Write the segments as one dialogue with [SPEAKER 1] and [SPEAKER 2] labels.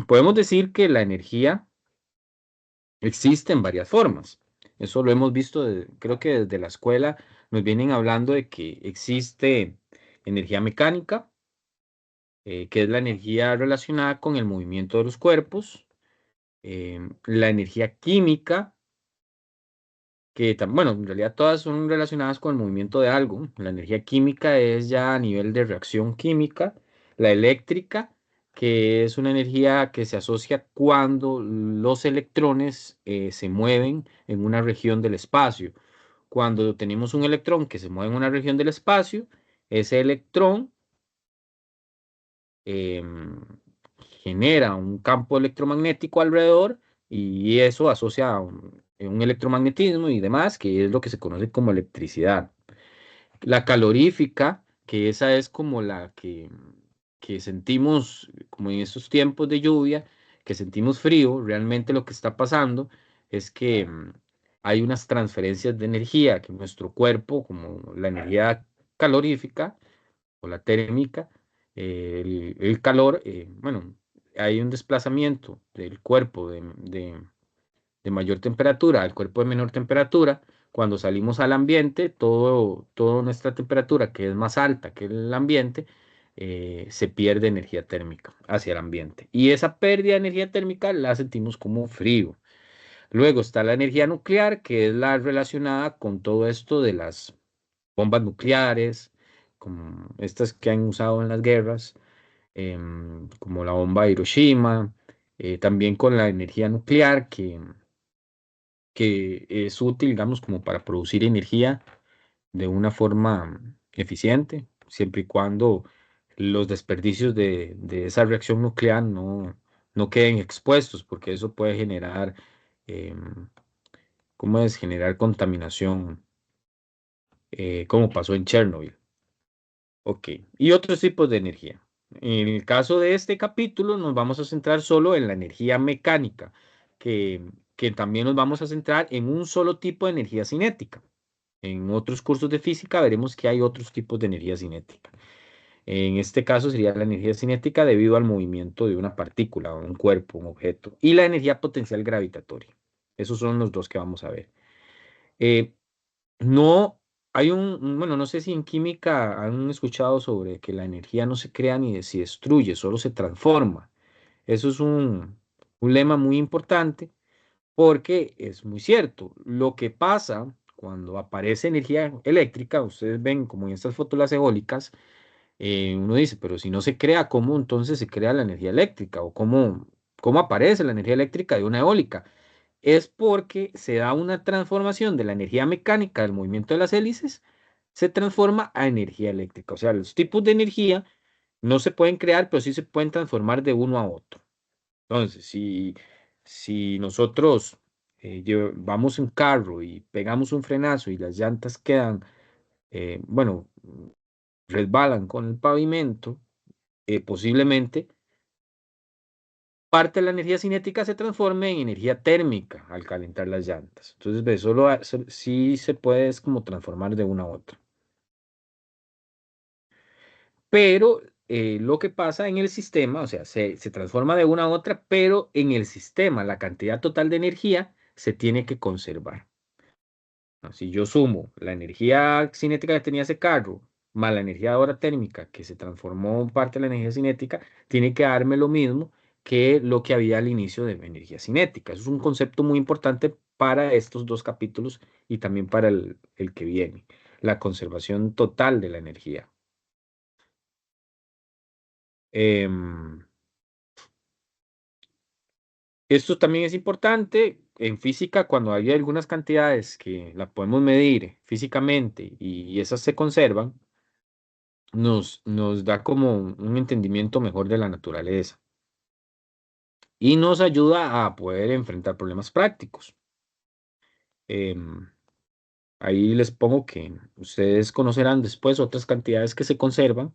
[SPEAKER 1] Podemos decir que la energía existe en varias formas. Eso lo hemos visto, creo que desde la escuela nos vienen hablando de que existe energía mecánica, que es la energía relacionada con el movimiento de los cuerpos, la energía química, que, bueno, en realidad todas son relacionadas con el movimiento de algo. La energía química es ya a nivel de reacción química, la eléctrica, que es una energía que se asocia cuando los electrones se mueven en una región del espacio. Cuando tenemos un electrón que se mueve en una región del espacio, ese electrón em, genera un campo electromagnético alrededor y eso asocia a un electromagnetismo y demás, que es lo que se conoce como electricidad. La calorífica, que esa es como la que sentimos, como en estos tiempos de lluvia, que sentimos frío, realmente lo que está pasando es que hay unas transferencias de energía que nuestro cuerpo, como la energía calorífica, o la térmica, el calor, bueno, hay un desplazamiento del cuerpo de mayor temperatura al cuerpo de menor temperatura. Cuando salimos al ambiente, toda nuestra temperatura, que es más alta que el ambiente, se pierde energía térmica hacia el ambiente. Y esa pérdida de energía térmica la sentimos como frío. Luego está la energía nuclear, que es la relacionada con todo esto de las bombas nucleares, como estas que han usado en las guerras, como la bomba de Hiroshima, también con la energía nuclear, que es útil, digamos, como para producir energía de una forma eficiente, siempre y cuando los desperdicios de esa reacción nuclear no queden expuestos, porque eso puede generar, em, ¿cómo es? Generar contaminación, como pasó en Chernobyl. Ok, y otros tipos de energía. En el caso de este capítulo nos vamos a centrar solo en la energía mecánica, que, que también nos vamos a centrar en un solo tipo de energía cinética. En otros cursos de física veremos que hay otros tipos de energía cinética. En este caso sería la energía cinética debido al movimiento de una partícula, un cuerpo, un objeto, y la energía potencial gravitatoria. Esos son los dos que vamos a ver. Eh, no, hay bueno, no sé si en química han escuchado sobre que la energía no se crea ni se destruye, solo se transforma. Eso es un lema muy importante porque es muy cierto. Lo que pasa cuando aparece energía eléctrica, ustedes ven como en estas fotos las eólicas, uno dice, pero si no se crea, ¿cómo entonces se crea la energía eléctrica? ¿O cómo aparece la energía eléctrica de una eólica? Es porque se da una transformación de la energía mecánica del movimiento de las hélices, se transforma a energía eléctrica. O sea, los tipos de energía no se pueden crear, pero sí se pueden transformar de uno a otro. Entonces, si nosotros vamos en carro y pegamos un frenazo y las llantas quedan, bueno, resbalan con el pavimento, posiblemente parte de la energía cinética se transforme en energía térmica al calentar las llantas. Entonces, ve, sí se puede es como transformar de una a otra. Pero lo que pasa en el sistema, o sea, se transforma de una a otra, pero en el sistema la cantidad total de energía se tiene que conservar. ¿No? Si yo sumo la energía cinética que tenía ese carro, más la energía ahora térmica que se transformó en parte de la energía cinética, tiene que darme lo mismo que lo que había al inicio de energía cinética. Eso es un concepto muy importante para estos dos capítulos y también para el que viene, la conservación total de la energía. Em, Esto también es importante en física cuando hay algunas cantidades que la podemos medir físicamente y esas se conservan, nos da como un entendimiento mejor de la naturaleza y nos ayuda a poder enfrentar problemas prácticos. Em, Ahí les pongo que ustedes conocerán después otras cantidades que se conservan,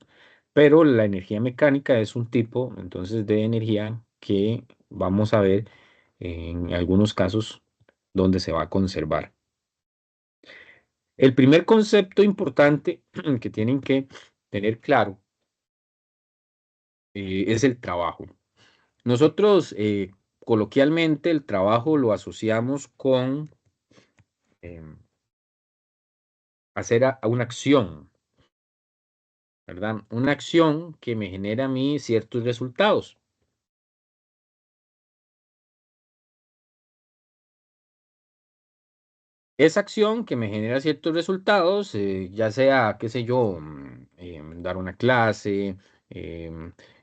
[SPEAKER 1] pero la energía mecánica es un tipo entonces de energía que vamos a ver en algunos casos donde se va a conservar. El primer concepto importante que tienen que tener claro es el trabajo. Nosotros coloquialmente el trabajo lo asociamos con em, hacer a una acción, ¿verdad? Una acción que me genera a mí ciertos resultados. Esa acción que me genera ciertos resultados, ya sea, qué sé yo, dar una clase,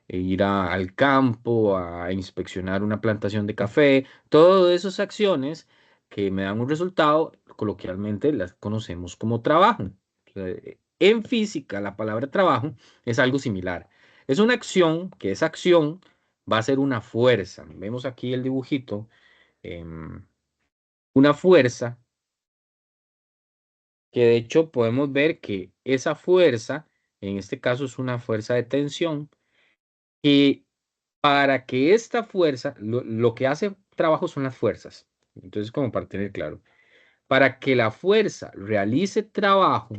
[SPEAKER 1] ir al campo, a inspeccionar una plantación de café, todas esas acciones que me dan un resultado, coloquialmente las conocemos como trabajo. O sea, en física, la palabra trabajo es algo similar. Es una acción que esa acción va a ser una fuerza. Vemos aquí el dibujito, em, una fuerza que de hecho podemos ver que esa fuerza, en este caso es una fuerza de tensión, y para que esta fuerza, lo que hace trabajo son las fuerzas. Entonces, como para tener claro, para que la fuerza realice trabajo,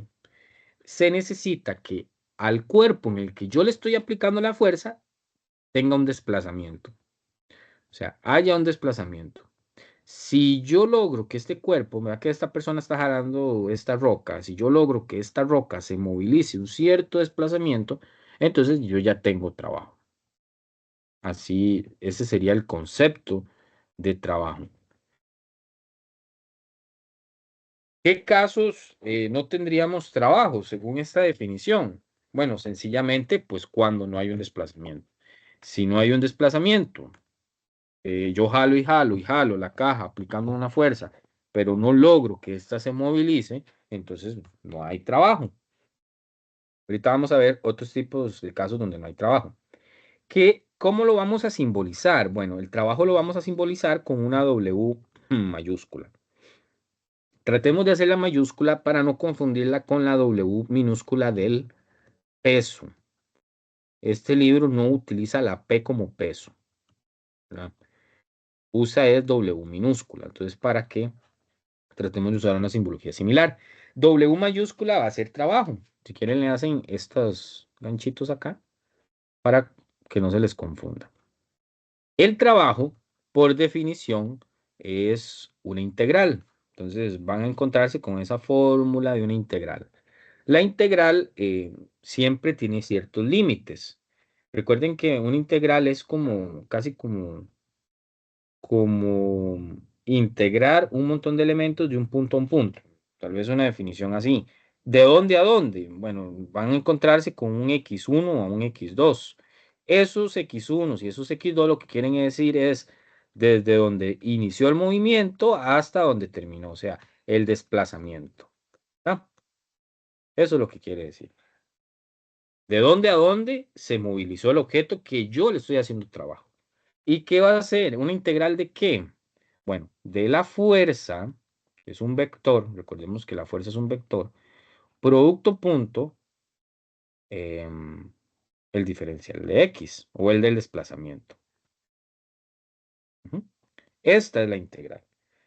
[SPEAKER 1] se necesita que al cuerpo en el que yo le estoy aplicando la fuerza tenga un desplazamiento. O sea, haya un desplazamiento. Si yo logro que este cuerpo, vea que esta persona está jalando esta roca, si yo logro que esta roca se movilice un cierto desplazamiento, entonces yo ya tengo trabajo. Así, ese sería el concepto de trabajo. ¿Qué casos no tendríamos trabajo según esta definición? Bueno, sencillamente, pues cuando no hay un desplazamiento. Si no hay un desplazamiento, yo jalo y jalo y jalo la caja aplicando una fuerza, pero no logro que ésta se movilice, entonces no hay trabajo. Ahorita vamos a ver otros tipos de casos donde no hay trabajo. ¿Cómo lo vamos a simbolizar? Bueno, el trabajo lo vamos a simbolizar con una W mayúscula. Tratemos de hacer la mayúscula para no confundirla con la W minúscula del peso. Este libro no utiliza la P como peso, ¿verdad? Usa es W minúscula. Entonces, ¿para qué? Tratemos de usar una simbología similar. W mayúscula va a ser trabajo. Si quieren le hacen estos ganchitos acá para que no se les confunda. El trabajo, por definición, es una integral. Entonces van a encontrarse con esa fórmula de una integral. La integral siempre tiene ciertos límites. Recuerden que una integral es como casi como integrar un montón de elementos de un punto a un punto. Tal vez una definición así. ¿De dónde a dónde? Bueno, van a encontrarse con un x1 a un x2. Esos x1 y esos x2 lo que quieren decir es desde donde inició el movimiento hasta donde terminó, o sea, el desplazamiento. ¿Ah? Eso es lo que quiere decir. ¿De dónde a dónde se movilizó el objeto que yo le estoy haciendo trabajo? ¿Y qué va a ser? ¿Una integral de qué? Bueno, de la fuerza, que es un vector, recordemos que la fuerza es un vector, producto punto, em, el diferencial de x o el del desplazamiento. Ujú. Esta es la integral.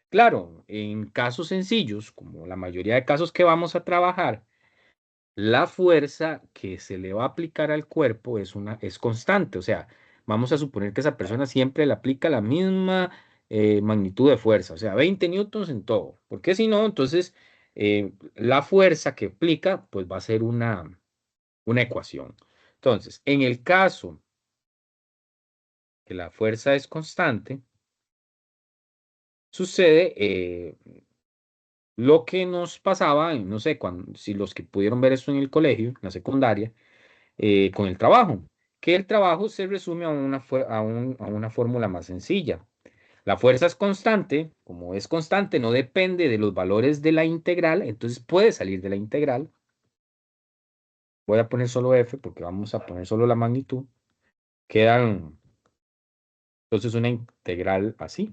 [SPEAKER 1] Claro, en casos sencillos, como la mayoría de casos que vamos a trabajar, la fuerza que se le va a aplicar al cuerpo es constante. O sea, vamos a suponer que esa persona siempre le aplica la misma magnitud de fuerza, o sea, 20 newtons en todo. Porque si no, entonces la fuerza que aplica, pues va a ser una ecuación. Entonces, en el caso que la fuerza es constante, sucede lo que nos pasaba, no sé, si los que pudieron ver esto en el colegio, en la secundaria, con el trabajo, que el trabajo se resume a una fórmula más sencilla. La fuerza es constante, como es constante, no depende de los valores de la integral, entonces puede salir de la integral. Voy a poner solo F porque vamos a poner solo la magnitud. Quedan entonces una integral así.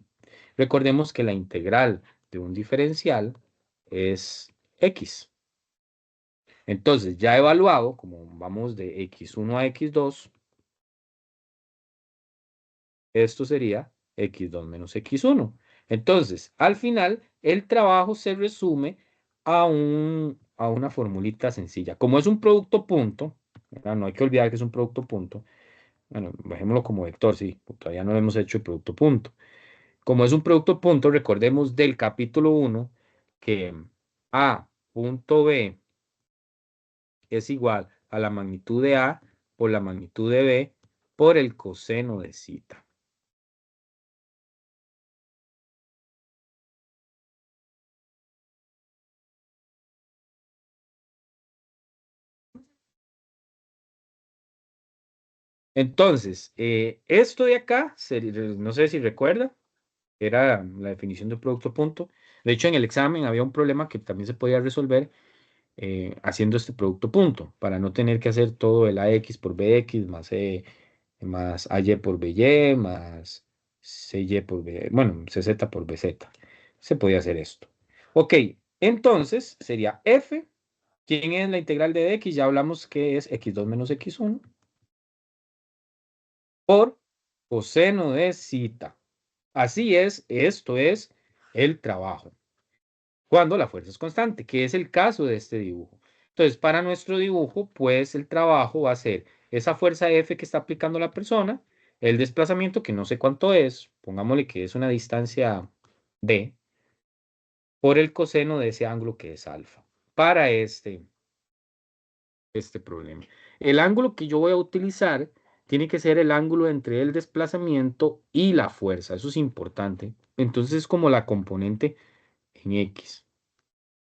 [SPEAKER 1] Recordemos que la integral de un diferencial es X. Entonces, ya evaluado, como vamos de x1 a x2, esto sería x2 menos x1. Entonces, al final, el trabajo se resume a una formulita sencilla. Como es un producto punto, ¿verdad? No hay que olvidar que es un producto punto, Bueno, dejémoslo como vector, sí, todavía no hemos hecho el producto punto. Como es un producto punto, recordemos del capítulo 1 que A punto B es igual a la magnitud de A por la magnitud de B por el coseno de zeta. Entonces, esto de acá, no sé si recuerda, era la definición de producto punto. De hecho, en el examen había un problema que también se podía resolver haciendo este producto punto, para no tener que hacer todo el AX por BX más AY por BY más CY por B, bueno, CZ por BZ. Se podía hacer esto. Ok, entonces sería F. ¿Quién es la integral de X? Ya hablamos que es X2 menos X1 por coseno de zeta. Así es, esto es el trabajo. Cuando la fuerza es constante, que es el caso de este dibujo. Entonces, para nuestro dibujo, pues el trabajo va a ser esa fuerza F que está aplicando la persona, el desplazamiento, que no sé cuánto es, pongámosle que es una distancia D, por el coseno de ese ángulo que es alfa. Para este problema. El ángulo que yo voy a utilizar tiene que ser el ángulo entre el desplazamiento y la fuerza. Eso es importante. Entonces es como la componente en X,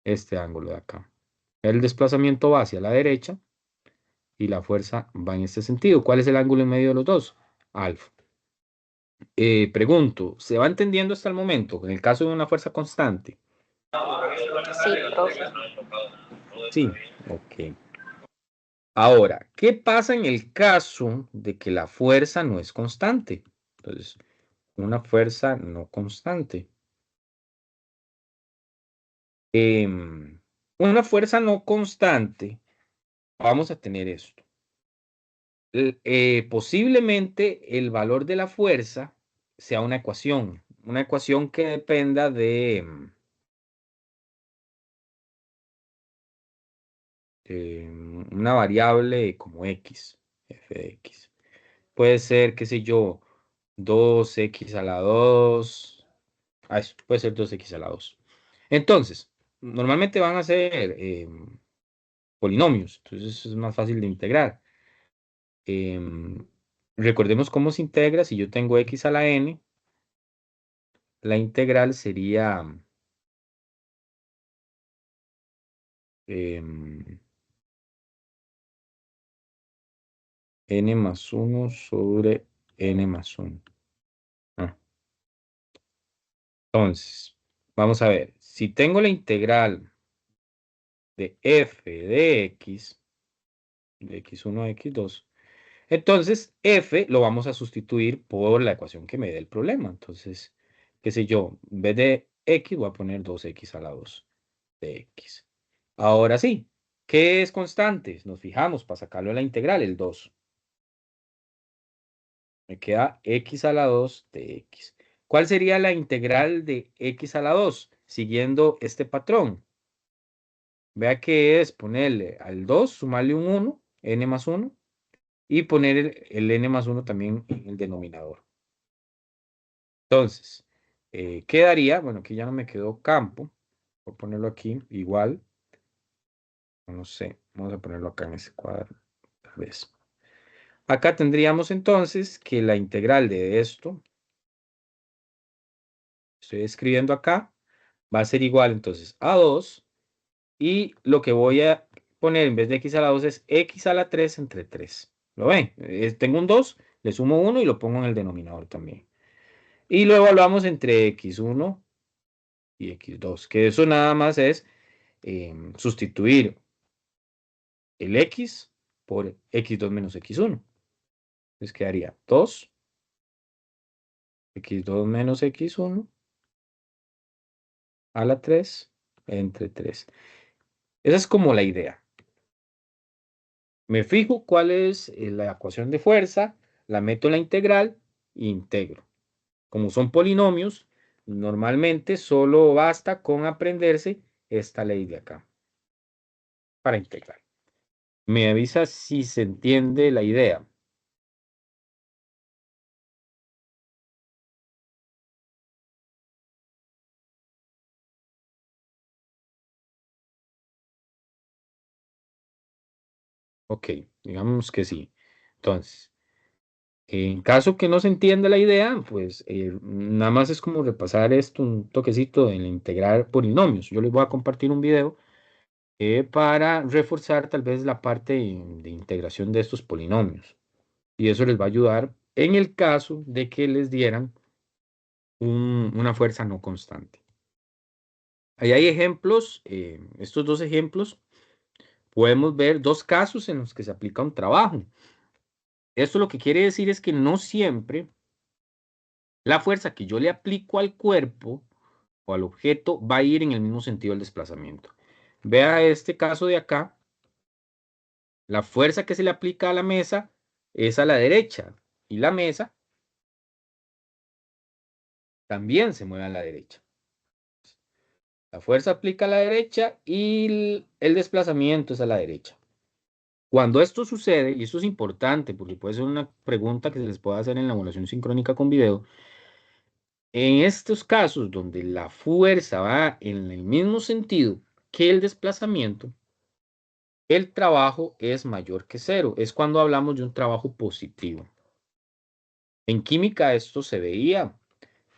[SPEAKER 1] este ángulo de acá. El desplazamiento va hacia la derecha y la fuerza va en este sentido. ¿Cuál es el ángulo en medio de los dos? Alfa. Pregunto, ¿se va entendiendo hasta el momento? En el caso de una fuerza constante.
[SPEAKER 2] Sí, profe.
[SPEAKER 1] Sí, ok. Ahora, ¿qué pasa en el caso de que la fuerza no es constante? Entonces, una fuerza no constante. Una fuerza no constante, vamos a tener esto. Posiblemente el valor de la fuerza sea una ecuación que dependa de una variable como x, f de x. Puede ser, qué sé yo, 2x a la 2. Eso, puede ser 2x a la 2. Entonces, normalmente van a ser polinomios, entonces es más fácil de integrar. Em, recordemos cómo se integra. Si yo tengo x a la n, la integral sería em, n más 1 sobre n más 1. Ah, entonces, vamos a ver. Si tengo la integral de f de x1 a x2, entonces f lo vamos a sustituir por la ecuación que me dé el problema. Entonces, qué sé yo, en vez de x voy a poner 2x a la 2 de x. Ahora sí, ¿qué es constante? Nos fijamos para sacarlo de la integral, el 2. Me queda x a la 2 de x. ¿Cuál sería la integral de x a la 2? Siguiendo este patrón. Vea que es ponerle al 2, sumarle un 1, n más 1, y poner el n más 1 también en el denominador. Entonces, quedaría, bueno, aquí ya no me quedó campo. Voy a ponerlo aquí, igual. No sé, vamos a ponerlo acá en ese cuadro, tal vez. Acá tendríamos entonces que la integral de esto, estoy escribiendo acá, va a ser igual entonces a 2, y lo que voy a poner en vez de x a la 2 es x a la 3 entre 3. ¿Lo ven? Tengo un 2, le sumo 1 y lo pongo en el denominador también. Y lo evaluamos entre x1 y x2, que eso nada más es sustituir el x por x2 menos x1. Entonces quedaría 2, x2 menos x1 a la 3 entre 3. Esa es como la idea. Me fijo cuál es la ecuación de fuerza, la meto en la integral e integro. Como son polinomios, normalmente solo basta con aprenderse esta ley de acá para integrar. Me avisa si se entiende la idea. Ok, digamos que sí. Entonces, en caso que no se entienda la idea, pues nada más es como repasar esto, un toquecito en integrar polinomios. Yo les voy a compartir un video para reforzar tal vez la parte de integración de estos polinomios. Y eso les va a ayudar en el caso de que les dieran una fuerza no constante. Ahí hay ejemplos, estos dos ejemplos, podemos ver dos casos en los que se aplica un trabajo. Esto lo que quiere decir es que no siempre la fuerza que yo le aplico al cuerpo o al objeto va a ir en el mismo sentido del desplazamiento. Vea este caso de acá, la fuerza que se le aplica a la mesa es a la derecha y la mesa también se mueve a la derecha. La fuerza aplica a la derecha y el desplazamiento es a la derecha. Cuando esto sucede, y esto es importante porque puede ser una pregunta que se les puede hacer en la evaluación sincrónica con video, en estos casos donde la fuerza va en el mismo sentido que el desplazamiento, el trabajo es mayor que cero. Es cuando hablamos de un trabajo positivo. En química esto se veía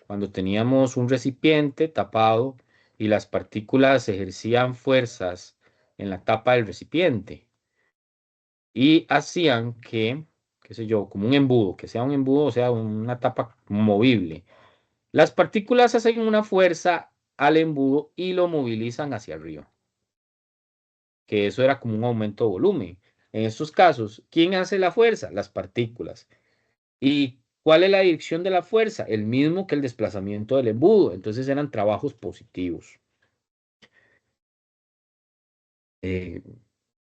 [SPEAKER 1] cuando teníamos un recipiente tapado y las partículas ejercían fuerzas en la tapa del recipiente y hacían que, qué sé yo, como un embudo, que sea un embudo, o sea, una tapa movible. Las partículas hacen una fuerza al embudo y lo movilizan hacia arriba, que eso era como un aumento de volumen. En estos casos, ¿quién hace la fuerza? Las partículas. ¿Y cuál es la dirección de la fuerza? El mismo que el desplazamiento del embudo. Entonces eran trabajos positivos. Eh,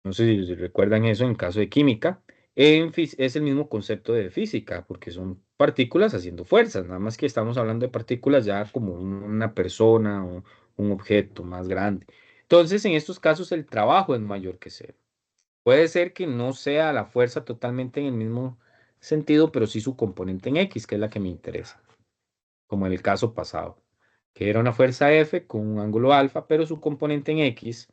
[SPEAKER 1] no sé si recuerdan eso en caso de química. Es el mismo concepto de física, porque son partículas haciendo fuerzas, nada más que estamos hablando de partículas ya como una persona o un objeto más grande. Entonces, en estos casos el trabajo es mayor que cero. Puede ser que no sea la fuerza totalmente en el mismo sentido, pero sí su componente en X, que es la que me interesa, como en el caso pasado, que era una fuerza F con un ángulo alfa, pero su componente en X,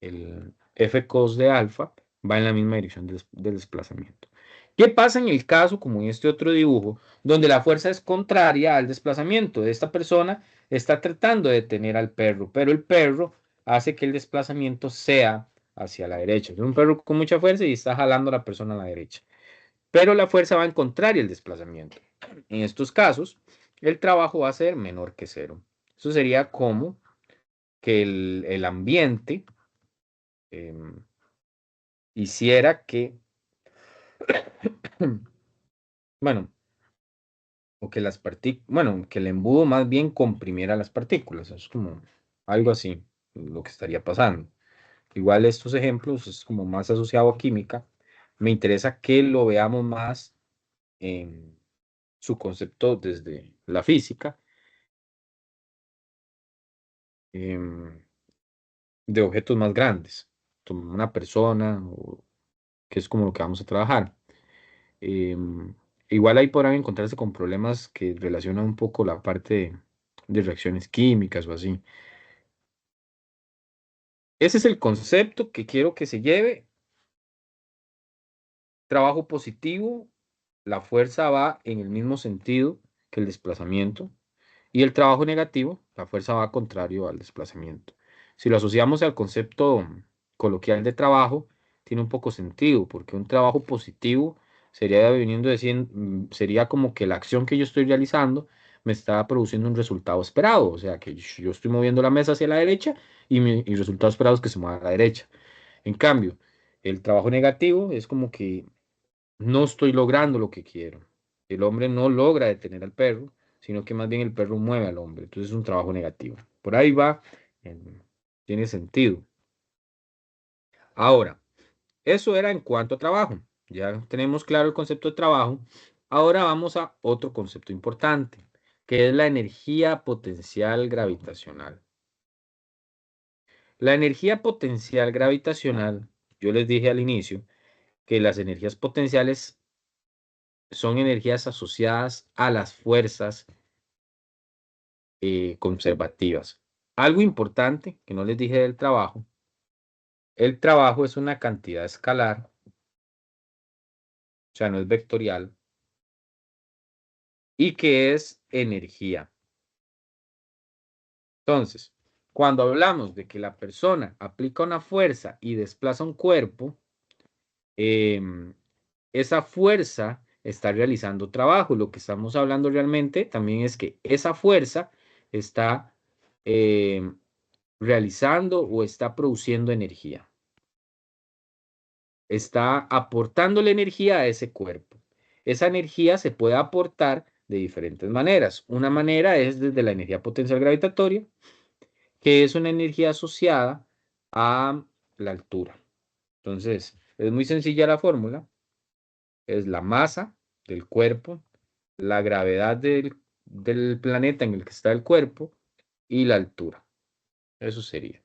[SPEAKER 1] el F cos de alfa, va en la misma dirección del desplazamiento. ¿Qué pasa en el caso, como en este otro dibujo, donde la fuerza es contraria al desplazamiento? De esta persona está tratando de detener al perro, pero el perro hace que el desplazamiento sea hacia la derecha. Es un perro con mucha fuerza y está jalando a la persona a la derecha. Pero la fuerza va en contraria al desplazamiento. En estos casos, el trabajo va a ser menor que cero. Eso sería como que el ambiente em, hiciera que, bueno, o que las partículas, bueno, que el embudo más bien comprimiera las partículas. Es como algo así lo que estaría pasando. Igual estos ejemplos es como más asociado a química. Me interesa que lo veamos más en su concepto desde la física, de objetos más grandes, como una persona, que es como lo que vamos a trabajar. Em, Igual ahí podrán encontrarse con problemas que relacionan un poco la parte de reacciones químicas o así. Ese es el concepto que quiero que se lleve. Trabajo positivo, la fuerza va en el mismo sentido que el desplazamiento. Y el trabajo negativo, la fuerza va contrario al desplazamiento. Si lo asociamos al concepto coloquial de trabajo, tiene un poco sentido, porque un trabajo positivo sería viniendo diciendo, sería como que la acción que yo estoy realizando me está produciendo un resultado esperado, o sea, que yo estoy moviendo la mesa hacia la derecha y mi y resultado esperado es que se mueva a la derecha. En cambio, el trabajo negativo es como que no estoy logrando lo que quiero. El hombre no logra detener al perro, sino que más bien el perro mueve al hombre. Entonces es un trabajo negativo. Por ahí va, tiene sentido. Ahora, eso era en cuanto a trabajo. Ya tenemos claro el concepto de trabajo. Ahora vamos a otro concepto importante, que es la energía potencial gravitacional. La energía potencial gravitacional, yo les dije al inicio que las energías potenciales son energías asociadas a las fuerzas conservativas. Algo importante que no les dije del trabajo, el trabajo es una cantidad escalar o sea, no es vectorial, y que es energía. Entonces, cuando hablamos de que la persona aplica una fuerza y desplaza un cuerpo, esa fuerza está realizando trabajo. Lo que estamos hablando realmente también es que esa fuerza está realizando o está produciendo energía. Está aportándole energía a ese cuerpo. Esa energía se puede aportar de diferentes maneras. Una manera es desde la energía potencial gravitatoria, que es una energía asociada a la altura. Entonces, es muy sencilla la fórmula. Es la masa del cuerpo, la gravedad del planeta en el que está el cuerpo y la altura. Eso sería.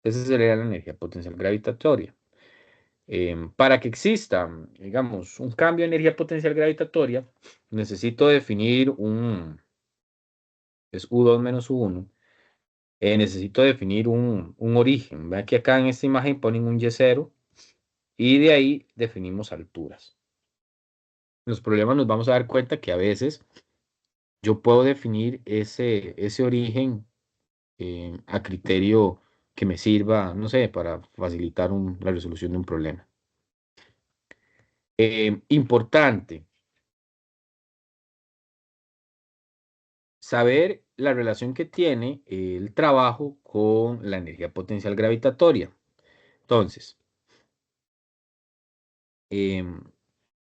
[SPEAKER 1] Esa sería la energía potencial gravitatoria. Para que exista, digamos, un cambio de energía potencial gravitatoria, necesito definir es U2 menos U1. Necesito definir un origen. Vean que acá en esta imagen ponen un Y0 y de ahí definimos alturas. Los problemas nos vamos a dar cuenta que a veces yo puedo definir ese origen a criterio que me sirva, no sé, para facilitar la resolución de un problema. Importante, saber la relación que tiene el trabajo con la energía potencial gravitatoria. Entonces,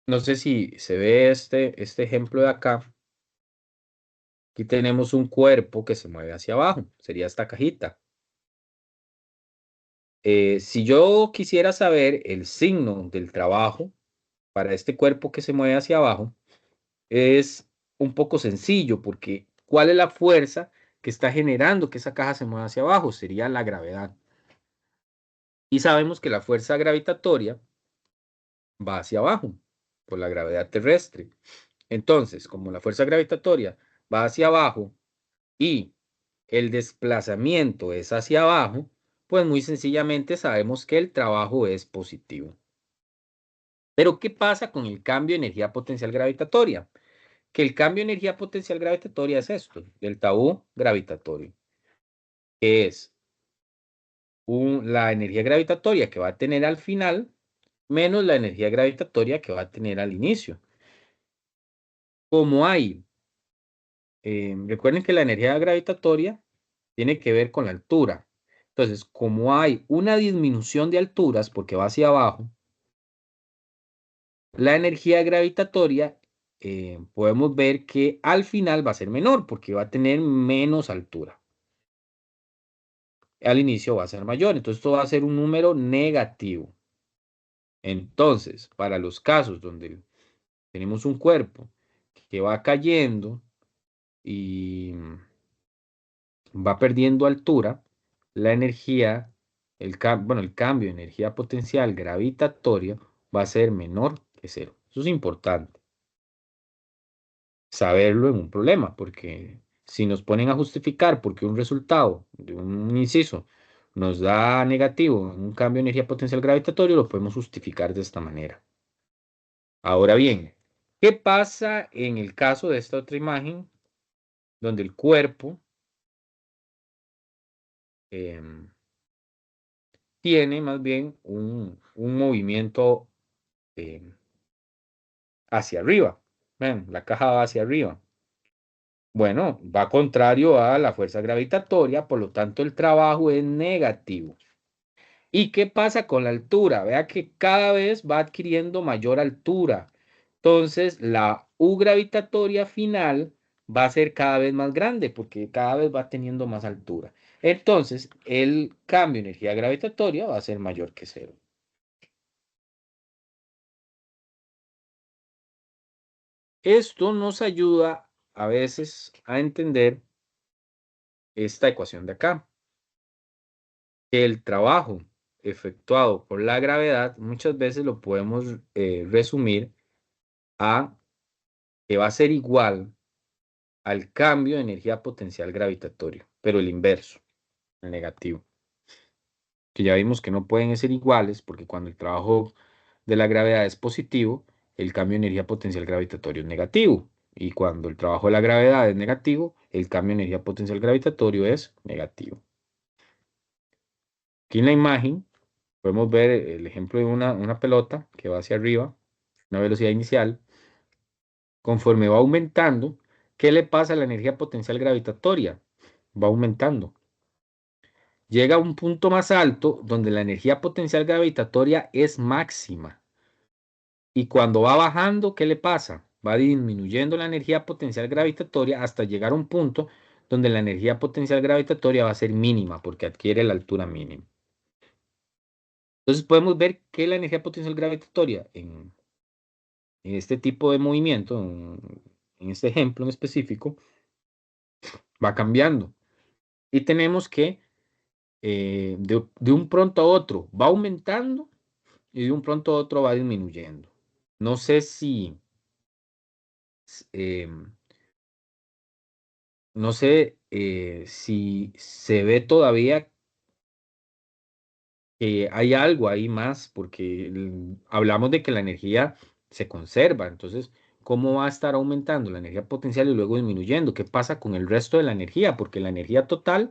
[SPEAKER 1] no sé si se ve este ejemplo de acá. Aquí tenemos un cuerpo que se mueve hacia abajo, sería esta cajita. Si yo quisiera saber el signo del trabajo para este cuerpo que se mueve hacia abajo, es un poco sencillo porque ¿cuál es la fuerza que está generando que esa caja se mueva hacia abajo? Sería la gravedad. Y sabemos que la fuerza gravitatoria va hacia abajo por la gravedad terrestre. Entonces, como la fuerza gravitatoria va hacia abajo y el desplazamiento es hacia abajo, pues muy sencillamente sabemos que el trabajo es positivo. Pero, ¿qué pasa con el cambio de energía potencial gravitatoria? Que el cambio de energía potencial gravitatoria es esto, delta U gravitatorio, que es la energía gravitatoria que va a tener al final menos la energía gravitatoria que va a tener al inicio. Como hay, recuerden que la energía gravitatoria tiene que ver con la altura. Entonces, como hay una disminución de alturas porque va hacia abajo, la energía gravitatoria podemos ver que al final va a ser menor porque va a tener menos altura. Al inicio va a ser mayor, entonces esto va a ser un número negativo. Entonces, para los casos donde tenemos un cuerpo que va cayendo y va perdiendo altura, la energía, el cambio de energía potencial gravitatoria va a ser menor que cero. Eso es importante saberlo en un problema, porque si nos ponen a justificar porque un resultado de un inciso nos da negativo un cambio de energía potencial gravitatorio, lo podemos justificar de esta manera. Ahora bien, ¿qué pasa en el caso de esta otra imagen donde el cuerpo tiene más bien un movimiento hacia arriba? Ven, la caja va hacia arriba. Bueno, va contrario a la fuerza gravitatoria, por lo tanto el trabajo es negativo. ¿Y qué pasa con la altura? Vea que cada vez va adquiriendo mayor altura. Entonces, la U gravitatoria final va a ser cada vez más grande porque cada vez va teniendo más altura. Entonces, el cambio de energía gravitatoria va a ser mayor que cero. Esto nos ayuda a veces a entender esta ecuación de acá, que el trabajo efectuado por la gravedad muchas veces lo podemos resumir a que va a ser igual al cambio de energía potencial gravitatorio, pero el inverso, el negativo. Que ya vimos que no pueden ser iguales porque cuando el trabajo de la gravedad es positivo, el cambio de energía potencial gravitatorio es negativo. Y cuando el trabajo de la gravedad es negativo, el cambio de energía potencial gravitatorio es negativo. Aquí en la imagen podemos ver el ejemplo de una pelota que va hacia arriba, una velocidad inicial. Conforme va aumentando, ¿qué le pasa a la energía potencial gravitatoria? Va aumentando. Llega a un punto más alto donde la energía potencial gravitatoria es máxima. Y cuando va bajando, ¿qué le pasa? Va disminuyendo la energía potencial gravitatoria hasta llegar a un punto donde la energía potencial gravitatoria va a ser mínima porque adquiere la altura mínima. Entonces podemos ver que la energía potencial gravitatoria en este tipo de movimiento, en este ejemplo en específico, va cambiando. Y tenemos que de un pronto a otro va aumentando y de un pronto a otro va disminuyendo. No sé si, em, no sé si se ve todavía que hay algo ahí más, porque hablamos de que la energía se conserva. Entonces, ¿cómo va a estar aumentando la energía potencial y luego disminuyendo? ¿Qué pasa con el resto de la energía? Porque la energía total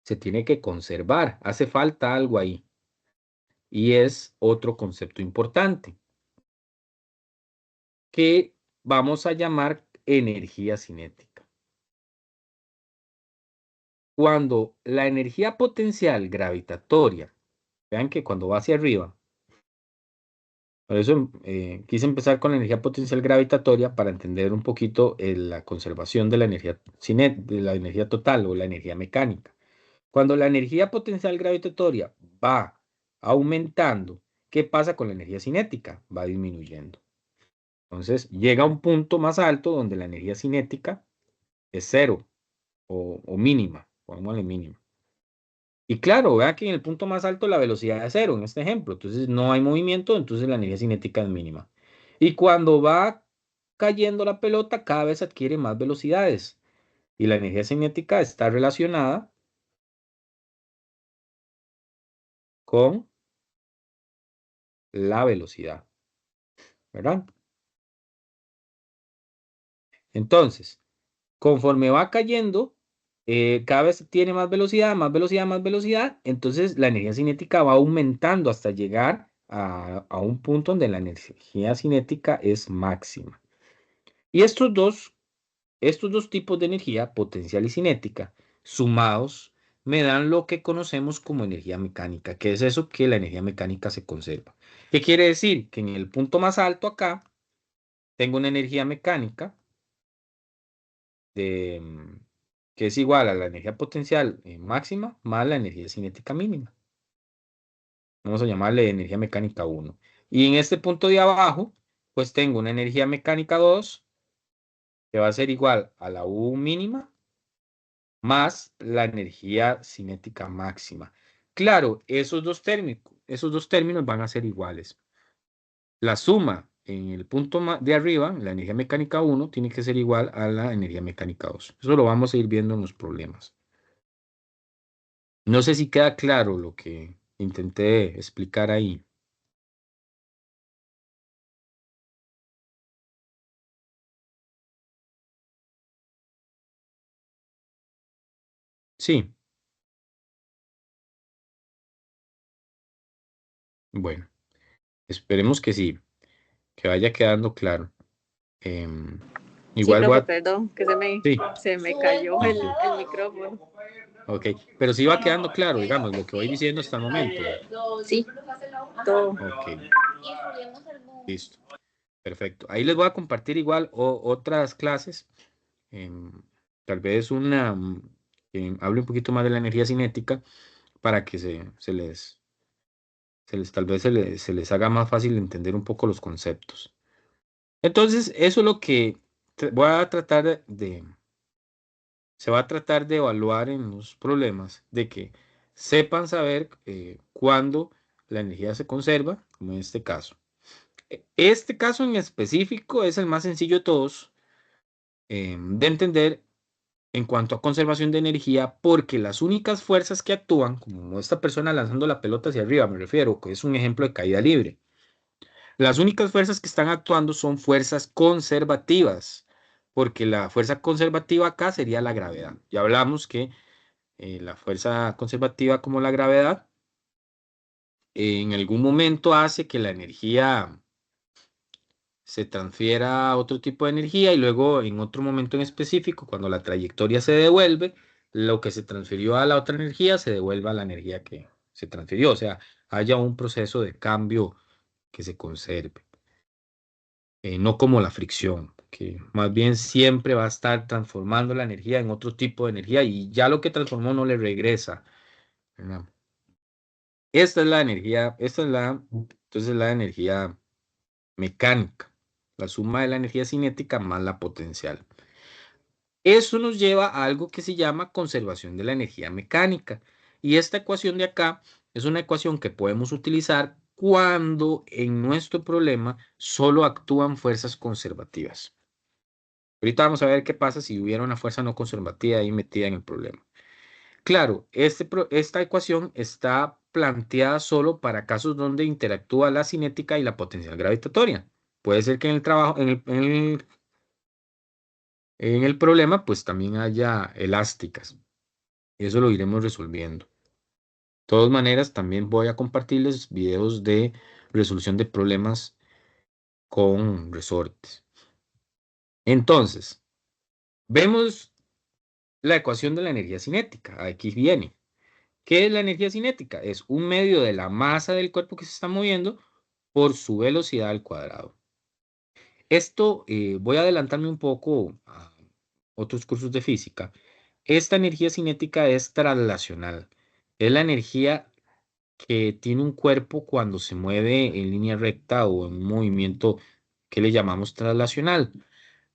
[SPEAKER 1] se tiene que conservar. Hace falta algo ahí. Y es otro concepto importante que vamos a llamar energía cinética. Cuando la energía potencial gravitatoria, vean que cuando va hacia arriba, por eso quise empezar con la energía potencial gravitatoria para entender un poquito la conservación de la energía de la energía total o la energía mecánica. Cuando la energía potencial gravitatoria va aumentando, ¿qué pasa con la energía cinética? Va disminuyendo. Entonces llega a un punto más alto donde la energía cinética es cero o mínima, pongámosle mínima. Y claro, vea que en el punto más alto la velocidad es cero en este ejemplo, entonces no hay movimiento, entonces la energía cinética es mínima. Y cuando va cayendo la pelota, cada vez adquiere más velocidades. Y la energía cinética está relacionada con la velocidad, ¿verdad? Entonces, conforme va cayendo, cada vez tiene más velocidad, más velocidad, más velocidad. Entonces la energía cinética va aumentando hasta llegar a un punto donde la energía cinética es máxima. Y estos dos tipos de energía, potencial y cinética, sumados, me dan lo que conocemos como energía mecánica, que es eso que la energía mecánica se conserva. ¿Qué quiere decir? Que en el punto más alto acá tengo una energía mecánica de, que es igual a la energía potencial máxima más la energía cinética mínima. Vamos a llamarle energía mecánica 1. Y en este punto de abajo, pues tengo una energía mecánica 2 que va a ser igual a la U mínima más la energía cinética máxima. Claro, esos dos términos van a ser iguales. La suma en el punto de arriba, la energía mecánica 1, tiene que ser igual a la energía mecánica 2. Eso lo vamos a ir viendo en los problemas. No sé si queda claro lo que intenté explicar ahí. Sí, bueno, esperemos que sí, que vaya quedando claro. Em,
[SPEAKER 2] Sí,
[SPEAKER 1] igual voy
[SPEAKER 2] profe,
[SPEAKER 1] a...
[SPEAKER 2] perdón, que
[SPEAKER 1] Sí,
[SPEAKER 2] se me cayó
[SPEAKER 1] ok,
[SPEAKER 2] el micrófono.
[SPEAKER 1] ok. Pero sí va quedando claro, digamos, lo que voy diciendo hasta el momento.
[SPEAKER 2] Sí, todo.
[SPEAKER 1] Ok, listo. Perfecto. Ahí les voy a compartir igual otras clases. em, tal vez una que hable un poquito más de la energía cinética para que tal vez se les haga más fácil entender un poco los conceptos. Entonces, eso es lo que voy a tratar se va a tratar de evaluar en los problemas, de que sepan saber cuándo la energía se conserva, como en este caso. Este caso en específico es el más sencillo de todos de entender en cuanto a conservación de energía, porque las únicas fuerzas que actúan, como esta persona lanzando la pelota hacia arriba, me refiero, que es un ejemplo de caída libre. Las únicas fuerzas que están actuando son fuerzas conservativas, porque la fuerza conservativa acá sería la gravedad. Ya hablamos que la fuerza conservativa como la gravedad en algún momento hace que la energía se transfiera a otro tipo de energía y luego en otro momento en específico, cuando la trayectoria se devuelve, lo que se transfirió a la otra energía se devuelve a la energía que se transfirió. O sea, haya un proceso de cambio que se conserve. No como la fricción, que más bien siempre va a estar transformando la energía en otro tipo de energía y ya lo que transformó no le regresa, ¿verdad? Esta es la energía, entonces la energía mecánica, la suma de la energía cinética más la potencial. Eso nos lleva a algo que se llama conservación de la energía mecánica. Y esta ecuación de acá es una ecuación que podemos utilizar cuando en nuestro problema solo actúan fuerzas conservativas. Ahorita vamos a ver qué pasa si hubiera una fuerza no conservativa ahí metida en el problema. Claro, esta ecuación está planteada solo para casos donde interactúa la cinética y la potencial gravitatoria. Puede ser que en el trabajo, en el problema, pues también haya elásticas. Eso lo iremos resolviendo. De todas maneras, también voy a compartirles videos de resolución de problemas con resortes. Entonces, vemos la ecuación de la energía cinética. Aquí viene. ¿Qué es la energía cinética? Es un medio de la masa del cuerpo que se está moviendo por su velocidad al cuadrado. Esto, voy a adelantarme un poco a otros cursos de física. Esta energía cinética es traslacional. Es la energía que tiene un cuerpo cuando se mueve en línea recta o en un movimiento que le llamamos traslacional.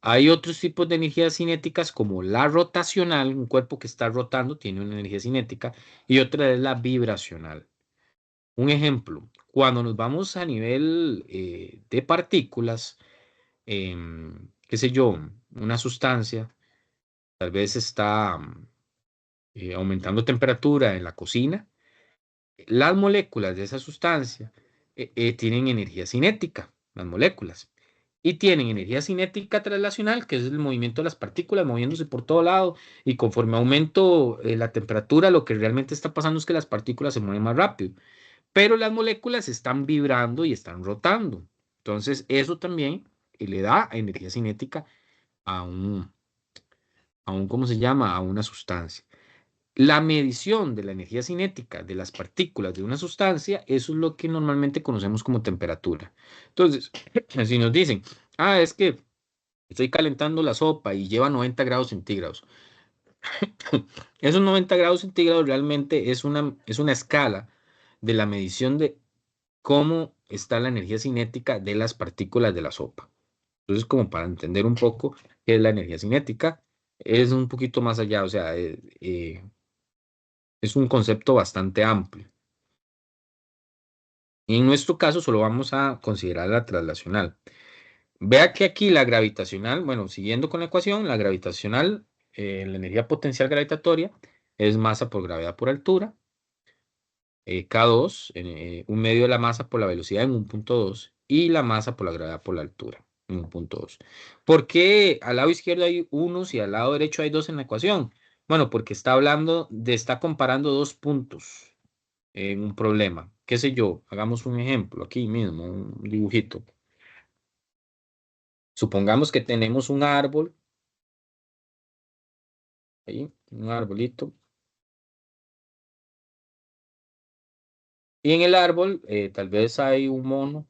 [SPEAKER 1] Hay otros tipos de energías cinéticas como la rotacional, un cuerpo que está rotando tiene una energía cinética, y otra es la vibracional. Un ejemplo, cuando nos vamos a nivel de partículas, qué sé yo, una sustancia, tal vez está aumentando temperatura en la cocina, las moléculas de esa sustancia tienen energía cinética, las moléculas, y tienen energía cinética traslacional, que es el movimiento de las partículas moviéndose por todo lado, y conforme aumento la temperatura, lo que realmente está pasando es que las partículas se mueven más rápido, pero las moléculas están vibrando y están rotando. Entonces, eso también le da energía cinética a ¿cómo se llama? A una sustancia. La medición de la energía cinética de las partículas de una sustancia, eso es lo que normalmente conocemos como temperatura. Entonces, si nos dicen, es que estoy calentando la sopa y lleva 90 grados centígrados. Esos 90 grados centígrados realmente es una escala de la medición de cómo está la energía cinética de las partículas de la sopa. Entonces, como para entender un poco qué es la energía cinética, es un poquito más allá, o sea, es un concepto bastante amplio. Y en nuestro caso solo vamos a considerar la traslacional. Vea que aquí la gravitacional, bueno, siguiendo con la ecuación, la gravitacional, la energía potencial gravitatoria es masa por gravedad por altura, K2, un medio de la masa por la velocidad en 1.2 y la masa por la gravedad por la altura en 1.2. ¿Por qué al lado izquierdo hay unos y al lado derecho hay dos en la ecuación? Bueno, porque está comparando dos puntos en un problema. ¿Qué sé yo? Hagamos un ejemplo aquí mismo, un dibujito. Supongamos que tenemos un árbol, ahí, un arbolito, y en el árbol tal vez hay un mono.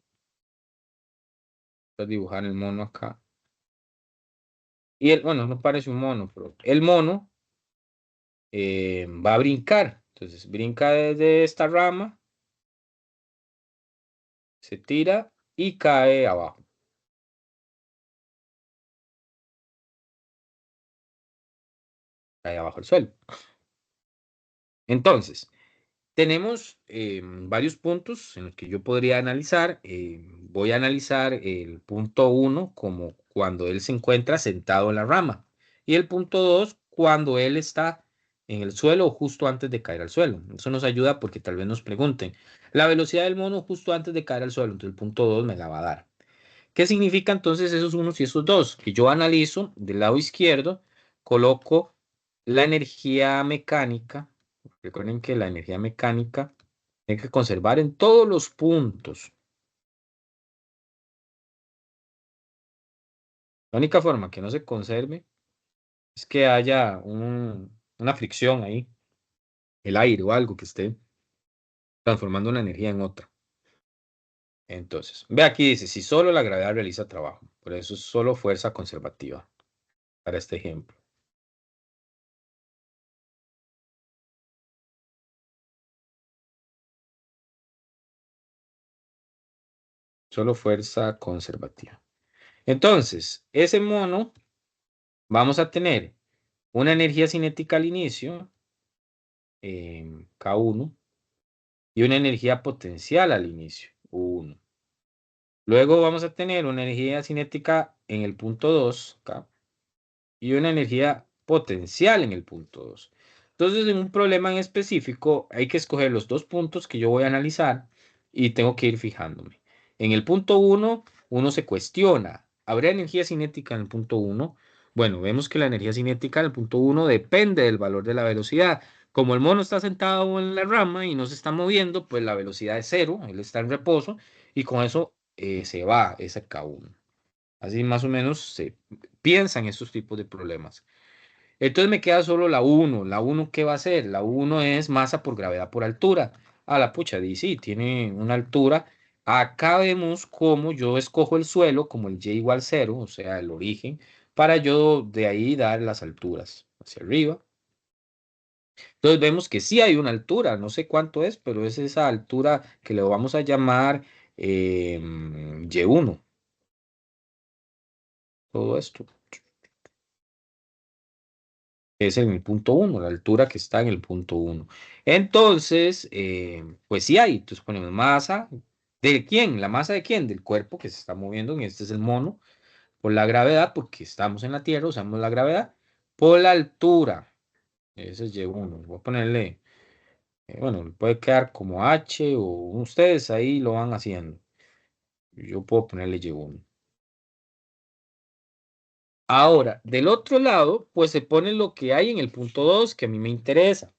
[SPEAKER 1] Voy a dibujar el mono acá. Y bueno, no parece un mono, pero el mono va a brincar. Entonces brinca desde esta rama, se tira y cae abajo, cae abajo el suelo. Entonces, tenemos varios puntos en los que yo podría analizar. Voy a analizar el punto 1 como cuando él se encuentra sentado en la rama y el punto 2 cuando él está en el suelo o justo antes de caer al suelo. Eso nos ayuda porque tal vez nos pregunten la velocidad del mono justo antes de caer al suelo. Entonces el punto 2 me la va a dar. ¿Qué significa entonces esos unos y esos dos? Que yo analizo del lado izquierdo, coloco la energía mecánica. Recuerden que la energía mecánica hay que conservar en todos los puntos. La única forma que no se conserve es que haya una fricción ahí, el aire o algo que esté transformando una energía en otra. Entonces, ve aquí dice, si solo la gravedad realiza trabajo, por eso es solo fuerza conservativa, para este ejemplo. Solo fuerza conservativa. Entonces, ese mono, vamos a tener una energía cinética al inicio, K1, y una energía potencial al inicio, U1. Luego vamos a tener una energía cinética en el punto 2, K, y una energía potencial en el punto 2. Entonces, en un problema en específico, hay que escoger los dos puntos que yo voy a analizar y tengo que ir fijándome. En el punto 1, uno se cuestiona, ¿habrá energía cinética en el punto 1? Bueno, vemos que la energía cinética en el punto 1 depende del valor de la velocidad. Como el mono está sentado en la rama y no se está moviendo, pues la velocidad es cero, él está en reposo y con eso se va ese K1. Así más o menos se piensan estos tipos de problemas. Entonces me queda solo la uno. La uno, ¿qué va a ser? La uno es masa por gravedad por altura. A la pucha, di sí, tiene una altura. Acá vemos cómo yo escojo el suelo como el y igual cero, o sea, el origen, para yo de ahí dar las alturas hacia arriba. Entonces vemos que sí hay una altura, no sé cuánto es, pero es esa altura que le vamos a llamar Y1. Todo esto. Es en el punto uno, la altura que está en el punto uno. Entonces, pues sí hay, entonces ponemos masa, ¿de quién? ¿La masa de quién? Del cuerpo que se está moviendo, y este es el mono, por la gravedad, porque estamos en la Tierra, usamos la gravedad, por la altura, ese es Y1, voy a ponerle, bueno, puede quedar como H o ustedes ahí lo van haciendo, yo puedo ponerle Y1. Ahora, del otro lado, pues se pone lo que hay en el punto 2 que a mí me interesa.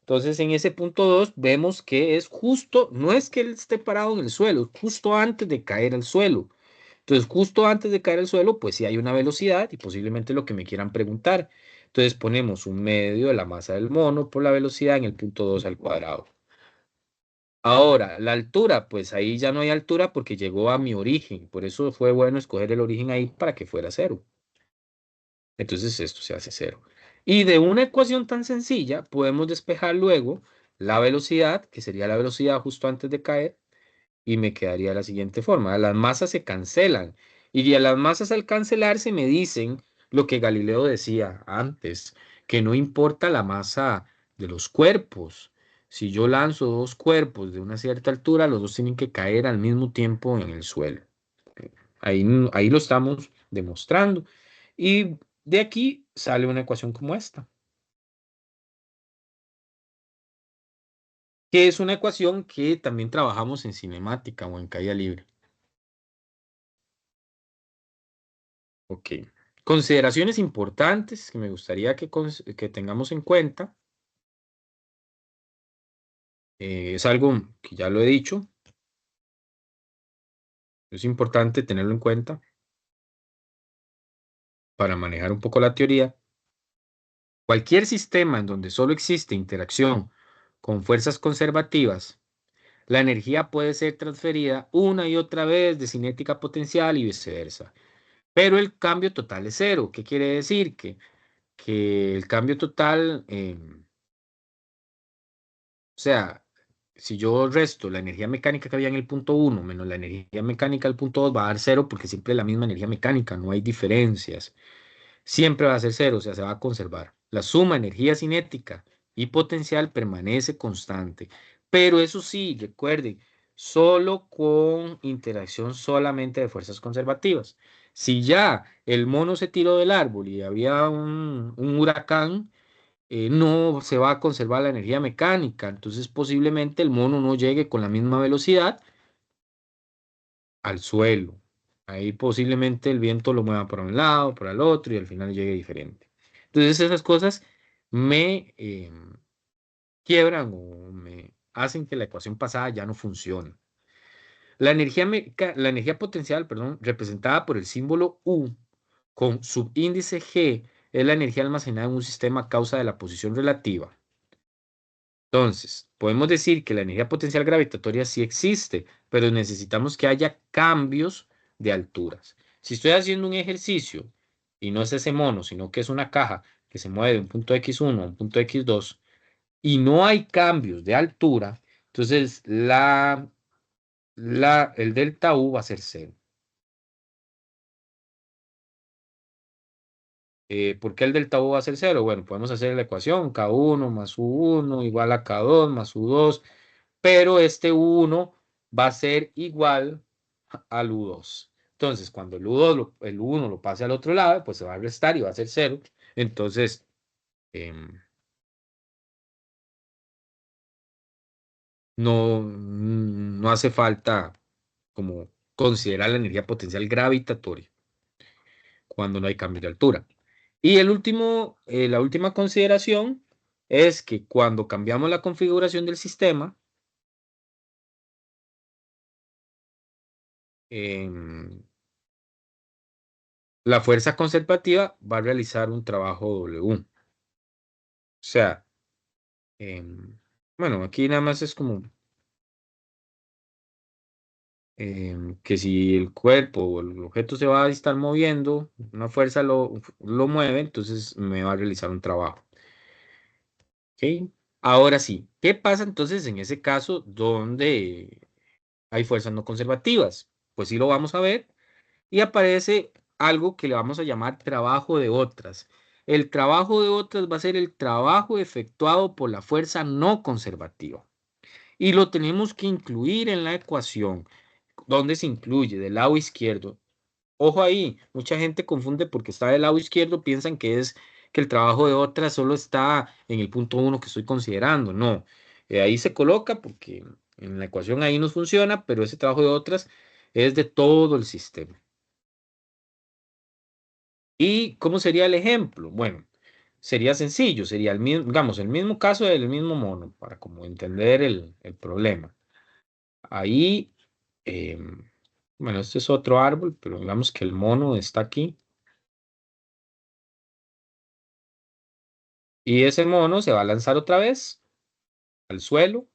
[SPEAKER 1] Entonces, en ese punto 2 vemos que es justo, no es que él esté parado en el suelo, es justo antes de caer al suelo. Entonces, justo antes de caer al suelo, pues sí hay una velocidad y posiblemente lo que me quieran preguntar. Entonces, ponemos un medio de la masa del mono por la velocidad en el punto 2 al cuadrado. Ahora, la altura, pues ahí ya no hay altura porque llegó a mi origen. Por eso fue bueno escoger el origen ahí para que fuera cero. Entonces esto se hace cero. Y de una ecuación tan sencilla podemos despejar luego la velocidad, que sería la velocidad justo antes de caer, y me quedaría de la siguiente forma. Las masas se cancelan. Y a las masas al cancelarse me dicen lo que Galileo decía antes, que no importa la masa de los cuerpos. Si yo lanzo dos cuerpos de una cierta altura, los dos tienen que caer al mismo tiempo en el suelo. Ahí lo estamos demostrando. Y de aquí sale una ecuación como esta, que es una ecuación que también trabajamos en cinemática o en caída libre. Ok. Consideraciones importantes que me gustaría que tengamos en cuenta. Es algo que ya lo he dicho, es importante tenerlo en cuenta para manejar un poco la teoría. Cualquier sistema en donde solo existe interacción con fuerzas conservativas, la energía puede ser transferida una y otra vez de cinética potencial y viceversa. Pero el cambio total es cero. ¿Qué quiere decir? Que el cambio total, o sea, si yo resto la energía mecánica que había en el punto uno menos la energía mecánica del punto 2 va a dar cero porque siempre es la misma energía mecánica, no hay diferencias. Siempre va a ser cero, o sea, se va a conservar. La suma energía cinética y potencial permanece constante. Pero eso sí, recuerden, solo con interacción solamente de fuerzas conservativas. Si ya el mono se tiró del árbol y había un huracán, no se va a conservar la energía mecánica. Entonces posiblemente el mono no llegue con la misma velocidad al suelo. Ahí posiblemente el viento lo mueva para un lado, para el otro y al final llegue diferente. Entonces esas cosas me quiebran o me hacen que la ecuación pasada ya no funcione. La energía potencial, perdón, representada por el símbolo U con subíndice G es la energía almacenada en un sistema a causa de la posición relativa. Entonces, podemos decir que la energía potencial gravitatoria sí existe, pero necesitamos que haya cambios de alturas. Si estoy haciendo un ejercicio y no es ese mono, sino que es una caja que se mueve de un punto X1 a un punto X2 y no hay cambios de altura, entonces el delta U va a ser cero. ¿Por qué el delta U va a ser cero? Bueno, podemos hacer la ecuación K1 más U1 igual a K2 más U2, pero este U1 va a ser igual al U2. Entonces, cuando el U1 lo pase al otro lado, pues se va a restar y va a ser cero. Entonces, no hace falta como considerar la energía potencial gravitatoria cuando no hay cambio de altura. Y la última consideración es que cuando cambiamos la configuración del sistema, em, la fuerza conservativa va a realizar un trabajo W. O sea, bueno, aquí nada más es como que si el cuerpo o el objeto se va a estar moviendo, una fuerza lo mueve, entonces me va a realizar un trabajo. ¿Ok? Ahora sí, ¿qué pasa entonces en ese caso donde hay fuerzas no conservativas? Pues sí lo vamos a ver y aparece algo que le vamos a llamar trabajo de otras. El trabajo de otras va a ser el trabajo efectuado por la fuerza no conservativa. Y lo tenemos que incluir en la ecuación, donde se incluye del lado izquierdo. Ojo ahí, mucha gente confunde porque está del lado izquierdo, piensan que es que el trabajo de otras solo está en el punto 1 que estoy considerando. No, ahí se coloca porque en la ecuación ahí nos funciona, pero ese trabajo de otras es de todo el sistema. ¿Y cómo sería el ejemplo? Bueno, sería sencillo, sería el mismo, digamos, el mismo caso del mismo mono, para como entender el problema. Ahí, bueno, este es otro árbol, pero digamos que el mono está aquí. Y ese mono se va a lanzar otra vez al suelo,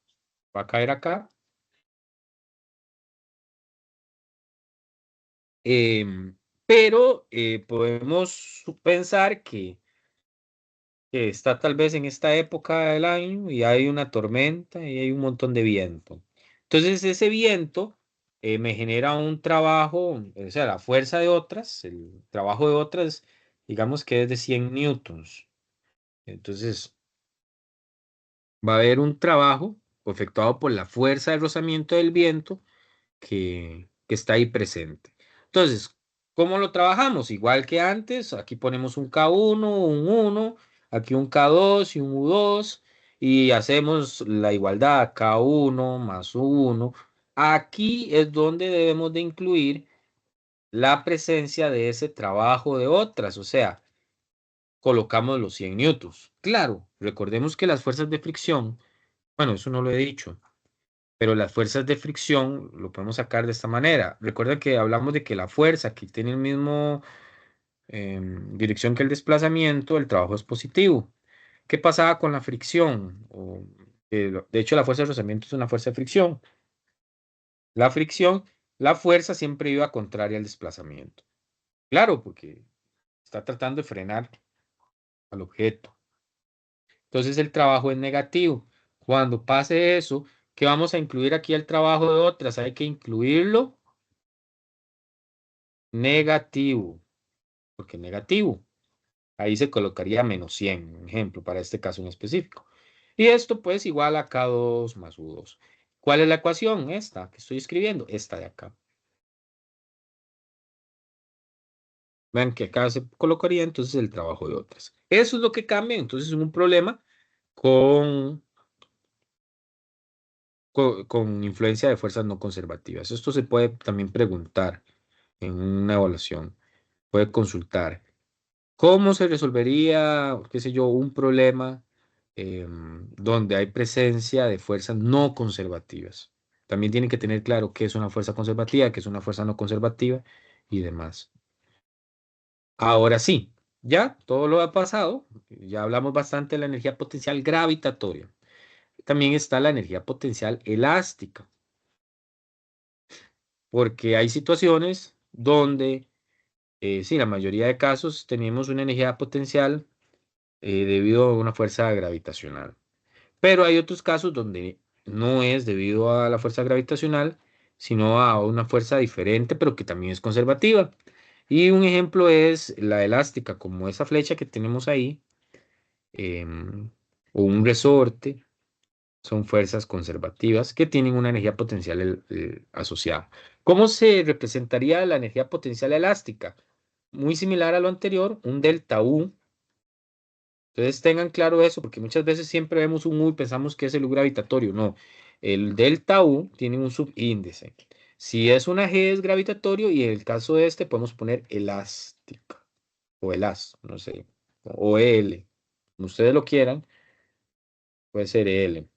[SPEAKER 1] va a caer acá. Pero podemos pensar que está tal vez en esta época del año y hay una tormenta y hay un montón de viento. Entonces ese viento me genera un trabajo, o sea, la fuerza de otras, el trabajo de otras, digamos que es de 100 newtons. Entonces va a haber un trabajo efectuado por la fuerza de rozamiento del viento que está ahí presente. Entonces, ¿cómo lo trabajamos? Igual que antes, aquí ponemos un K1, un 1, aquí un K2 y un U2, y hacemos la igualdad K1 más U1. Aquí es donde debemos de incluir la presencia de ese trabajo de otras, o sea, colocamos los 100 newtons. Claro, recordemos que las fuerzas de fricción, bueno, eso no lo he dicho, pero las fuerzas de fricción lo podemos sacar de esta manera. Recuerda que hablamos de que la fuerza que tiene el mismo dirección que el desplazamiento, el trabajo es positivo. ¿Qué pasaba con la fricción? De hecho, la fuerza de rozamiento es una fuerza de fricción. La fricción, la fuerza siempre iba contraria al desplazamiento. Claro, porque está tratando de frenar al objeto. Entonces el trabajo es negativo. Cuando pase eso, ¿qué vamos a incluir aquí el trabajo de otras? Hay que incluirlo negativo, porque negativo. Ahí se colocaría menos 100, un ejemplo, para este caso en específico. Y esto pues igual a K2 más U2. ¿Cuál es la ecuación? Esta que estoy escribiendo, esta de acá. Vean que acá se colocaría entonces el trabajo de otras. Eso es lo que cambia, entonces es un problema con, con influencia de fuerzas no conservativas. Esto se puede también preguntar en una evaluación, puede consultar. ¿Cómo se resolvería, qué sé yo, un problema donde hay presencia de fuerzas no conservativas? También tienen que tener claro qué es una fuerza conservativa, qué es una fuerza no conservativa y demás. Ahora sí, ya todo lo ha pasado, ya hablamos bastante de la energía potencial gravitatoria. También está la energía potencial elástica, porque hay situaciones donde, sí, la mayoría de casos tenemos una energía potencial debido a una fuerza gravitacional. Pero hay otros casos donde no es debido a la fuerza gravitacional, sino a una fuerza diferente, pero que también es conservativa. Y un ejemplo es la elástica, como esa flecha que tenemos ahí, em, o un resorte, son fuerzas conservativas que tienen una energía potencial asociada. ¿Cómo se representaría la energía potencial elástica? Muy similar a lo anterior, un delta U. Entonces tengan claro eso, porque muchas veces siempre vemos un U y pensamos que es el U gravitatorio. No, el delta U tiene un subíndice. Si es una G es gravitatorio y en el caso de este podemos poner elástica o elas, no sé, o EL, como ustedes lo quieran, puede ser EL.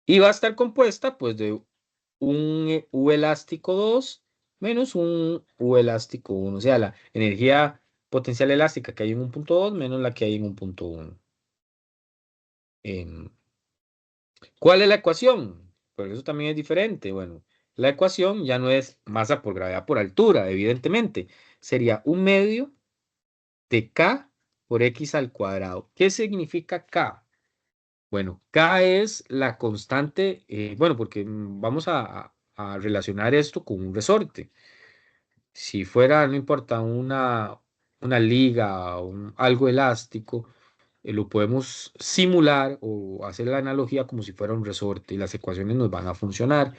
[SPEAKER 1] Y va a estar compuesta pues de un U elástico 2 menos un U elástico 1. O sea, la energía potencial elástica que hay en un punto 2 menos la que hay en un punto 1. ¿Cuál es la ecuación? Pero eso también es diferente. Bueno, la ecuación ya no es masa por gravedad por altura, evidentemente. Sería un medio de K por X al cuadrado. ¿Qué significa K? Bueno, K es la constante, bueno, porque vamos a relacionar esto con un resorte. Si fuera, no importa, una liga o algo elástico, lo podemos simular o hacer la analogía como si fuera un resorte y las ecuaciones nos van a funcionar.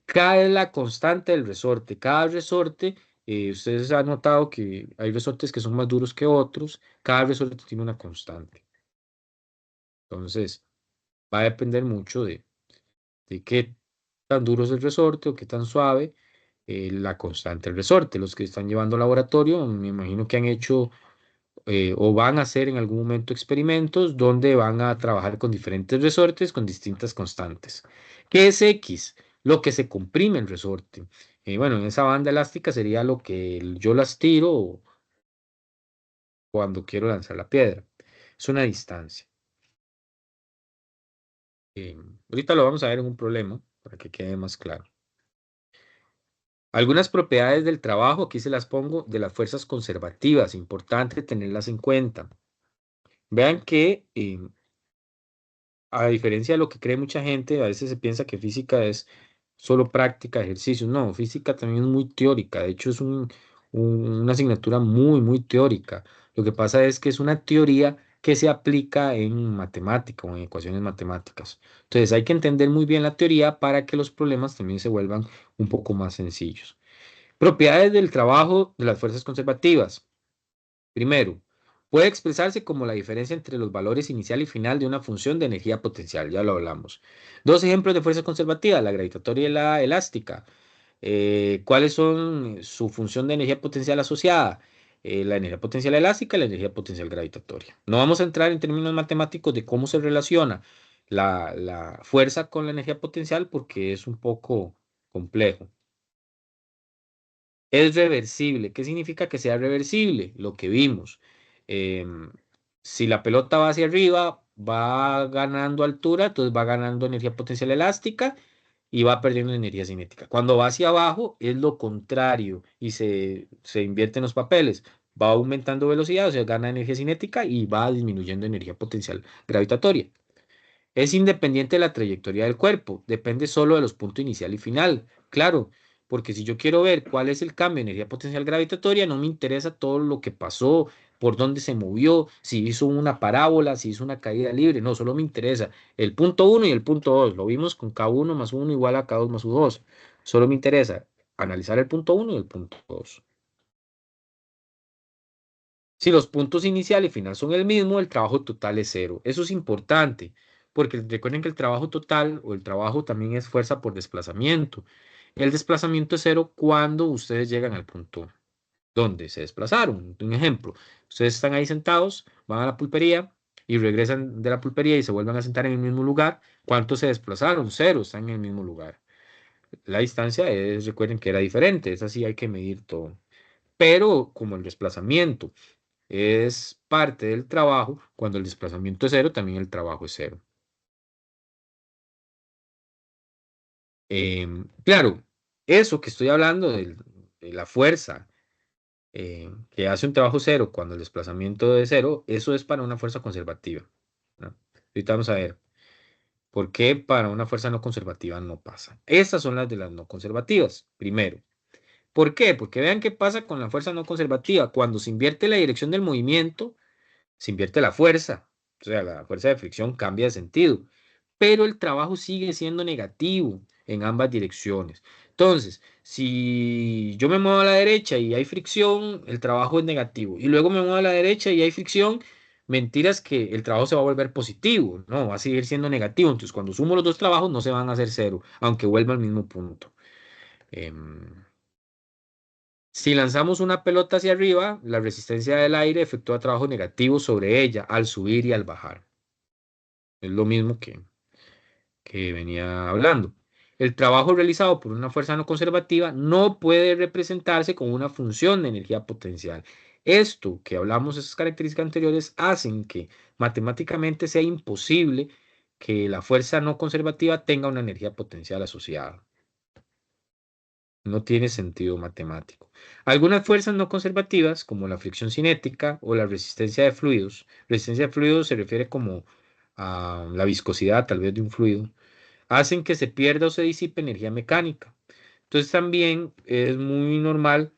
[SPEAKER 1] K es la constante del resorte. Cada resorte, ustedes han notado que hay resortes que son más duros que otros. Cada resorte tiene una constante. Entonces, va a depender mucho de qué tan duro es el resorte o qué tan suave la constante del resorte. Los que están llevando laboratorio, me imagino que han hecho o van a hacer en algún momento experimentos donde van a trabajar con diferentes resortes con distintas constantes. ¿Qué es X? Lo que se comprime el resorte. Bueno, en esa banda elástica sería lo que yo las tiro cuando quiero lanzar la piedra. Es una distancia. Eh, Ahorita lo vamos a ver en un problema para que quede más claro. Algunas propiedades del trabajo, aquí se las pongo, de las fuerzas conservativas, importante tenerlas en cuenta. Vean que a diferencia de lo que cree mucha gente, a veces se piensa que física es solo práctica, ejercicio. No, física también es muy teórica. De hecho, es una asignatura muy, muy teórica. Lo que pasa es que es una teoría que se aplica en matemática o en ecuaciones matemáticas. Entonces, hay que entender muy bien la teoría para que los problemas también se vuelvan un poco más sencillos. Propiedades del trabajo de las fuerzas conservativas. Primero, puede expresarse como la diferencia entre los valores inicial y final de una función de energía potencial, ya lo hablamos. Dos ejemplos de fuerza conservativa, la gravitatoria y la elástica. ¿Cuáles son su función de energía potencial asociada? La energía potencial elástica y la energía potencial gravitatoria. No vamos a entrar en términos matemáticos de cómo se relaciona la fuerza con la energía potencial porque es un poco complejo. Es reversible. ¿Qué significa que sea reversible? Lo que vimos. Em, si la pelota va hacia arriba, va ganando altura, entonces va ganando energía potencial elástica y va perdiendo energía cinética. Cuando va hacia abajo, es lo contrario y se invierten los papeles. Va aumentando velocidad, o sea, gana energía cinética y va disminuyendo energía potencial gravitatoria. Es independiente de la trayectoria del cuerpo, depende solo de los puntos inicial y final. Claro, porque si yo quiero ver cuál es el cambio de energía potencial gravitatoria, no me interesa todo lo que pasó, por dónde se movió, si hizo una parábola, si hizo una caída libre, no, solo me interesa el punto uno y el punto 2. Lo vimos con K1 más uno igual a K2 más U2. Solo me interesa analizar el punto 1 y el punto 2. Si los puntos inicial y final son el mismo, el trabajo total es cero. Eso es importante, porque recuerden que el trabajo total o el trabajo también es fuerza por desplazamiento. El desplazamiento es cero cuando ustedes llegan al punto donde se desplazaron. Un ejemplo, ustedes están ahí sentados, van a la pulpería y regresan de la pulpería y se vuelven a sentar en el mismo lugar. ¿Cuánto se desplazaron? Cero, están en el mismo lugar. La distancia es, recuerden que era diferente, es así, hay que medir todo. Pero como el desplazamiento es parte del trabajo, cuando el desplazamiento es cero, también el trabajo es cero. Claro, eso que estoy hablando de la fuerza que hace un trabajo cero cuando el desplazamiento es cero, eso es para una fuerza conservativa, ¿no? Ahorita vamos a ver por qué para una fuerza no conservativa no pasa. Estas son las de las no conservativas, primero. ¿Por qué? Porque vean qué pasa con la fuerza no conservativa. Cuando se invierte la dirección del movimiento, se invierte la fuerza. O sea, la fuerza de fricción cambia de sentido. Pero el trabajo sigue siendo negativo en ambas direcciones. Entonces, si yo me muevo a la derecha y hay fricción, el trabajo es negativo. Y luego me muevo a la derecha y hay fricción, mentiras que el trabajo se va a volver positivo, no, va a seguir siendo negativo. Entonces, cuando sumo los dos trabajos, no se van a hacer cero, aunque vuelva al mismo punto. Em, si lanzamos una pelota hacia arriba, la resistencia del aire efectúa trabajo negativo sobre ella al subir y al bajar. Es lo mismo que venía hablando. El trabajo realizado por una fuerza no conservativa no puede representarse como una función de energía potencial. Esto que hablamos, esas características anteriores, hacen que matemáticamente sea imposible que la fuerza no conservativa tenga una energía potencial asociada. No tiene sentido matemático. Algunas fuerzas no conservativas, como la fricción cinética o la resistencia de fluidos se refiere como a la viscosidad tal vez de un fluido, hacen que se pierda o se disipe energía mecánica. Entonces también es muy normal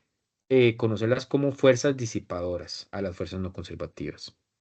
[SPEAKER 1] conocerlas como fuerzas disipadoras a las fuerzas no conservativas.